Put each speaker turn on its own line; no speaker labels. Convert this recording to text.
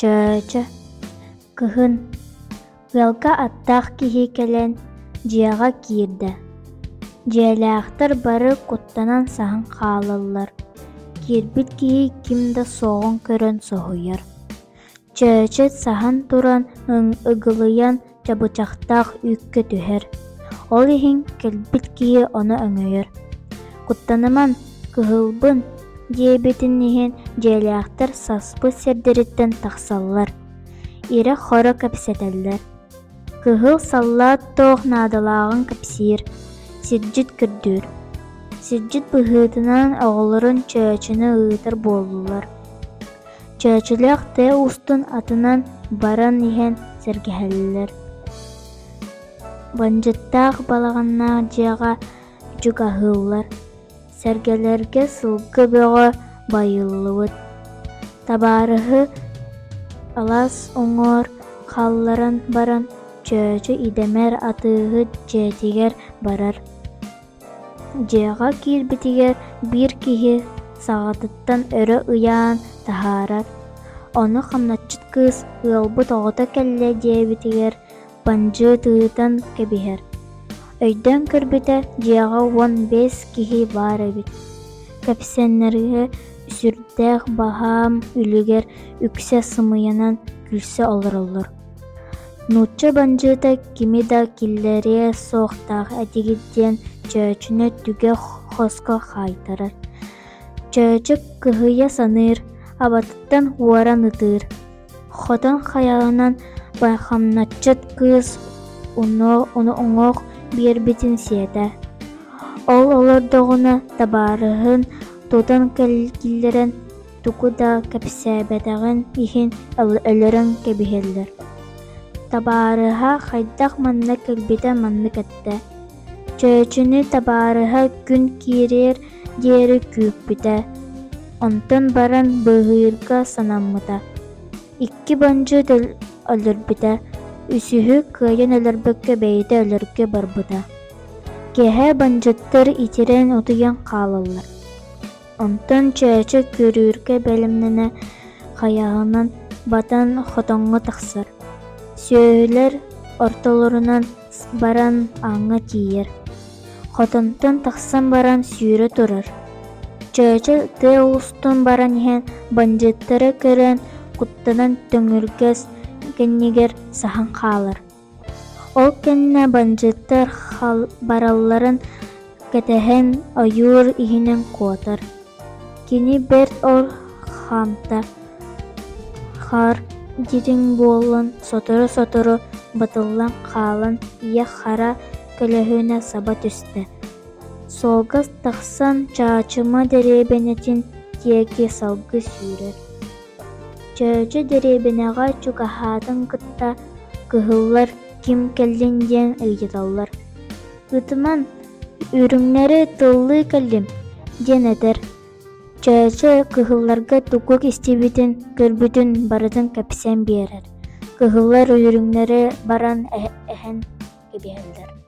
Чөчө, кыһын, ыалга аттаах киһи кэлэн дьиэҕэ киирдэ. Дьиэлээхтэр бары куттанан саһын хаалаллар. Киирбит киһи ким да соҕун көрөн соһуйар. Чөчө саһан туран ыгылыйан чабычахтаах үүккэ түһэр. Ол иһин кэлбит киһи ону өҥөйөр. Куттаныман, кыһылбын диэбитин иһин дьиэлээхтэр саспы сэрдэриттэн тахсаллар. Ире хоро кэпсэтэллэр. Кыһыл саллаат тоох наадалааҕын кэпсиир, сирдьит көрдүүр. Сирдьит быһыытынан оҕолорун чөчүнө ыытар буоллулар. Чөчүлээх тээ устун атынан баран иһэн сэргэһэллэр. Бондьыттаах балаҕаннаах дьиэҕэ дьугаһыыллар. Сэргэлэргэ сылгы бөҕө байыллыбыт. Табаарыһы алаас оҥоор хаалларан баран чөчү идэмэр атыыһы дьиэтигэр барар. Дьиэҕэ киирбитигэр биир киһи саҕатыттан өрө ыйаан таһаарар. Ону хамначчыт кыыс ыалбыт оҕото кэллэ диэбитигэр бандьыы тыытан кэбиһэр. Өйдөн көрбүтэ дьиэҕэ уон 5 киһи баар эбит. Кэпсэннэргэ үсүрдээх баһаам үлүгэр үксэ сымыйанан күлсэ олороллор. Нуучча бандьыыта кими да киллэрие суохтаах этигиддиэн чөчүнө түгэ хоско хаайтарар. Чөчү кыһыйа саныыр, абатыттан уоран ытыыр. Хотон хаягынан байхамначчыт кыыс уну оҥоох биэрбитин сиэтэ. Ол олордоҕуна табаарыһын тутан киллэрэн туку да кэпсээбэтэҕин иһин өлөрөн кэбиһэллэр. Табаарыһа хайдах манна кэлбитэ манны кэтtä. Чөчүнү табаарыһа күн киирээр диэри күүппүтэ. Онтон баран быһыырга санаммыта. Икки бондьыыт өлөрбүтэ. Үсүһү кыайан өлөрбөккө бэйэтэ өлөргө барбыта. Кэһэ бондьыттар итирэн утуйан хаалаллар. Онтон чөчү көрүүргэ бэлэмнэнэ хаягынан батан хотоҥҥо тахсар. Сүөһүлэр ортолорунан баран аңҥа тиийэр. Хотонтон тахсан баран сүүрэ турар. Чөчү тыа устун баран иһэн бондьыттары көрөн куттанан төҥүргэс кэннигэр саһан хаалар. Ол кэннэ бондьыттар баралларын кэтэһэн ойуур иһинэн куотар. Кини бэрт ол хаамта хаар дирин буоллан сотору батыллан хаалан ийэ хара көлөһүнэ саба түстэ. Солгас тахсан чаачыма дэриэбэнэтин тиэки салгы сүүрэр. Чөчү дэриэбэнэҕэ чугаһаатын кытта кыһыллар ким кэллин диэн ыйыталлар. Ытыман үрүҥнэри тыллыы кэллим диэн этэр. Чөчү кыһылларга тугук истибитин көрбүтүн барытын кэпсэн биэрэр. Кыһыллар үрүҥнэри баран эһэн кэбиһэллэр.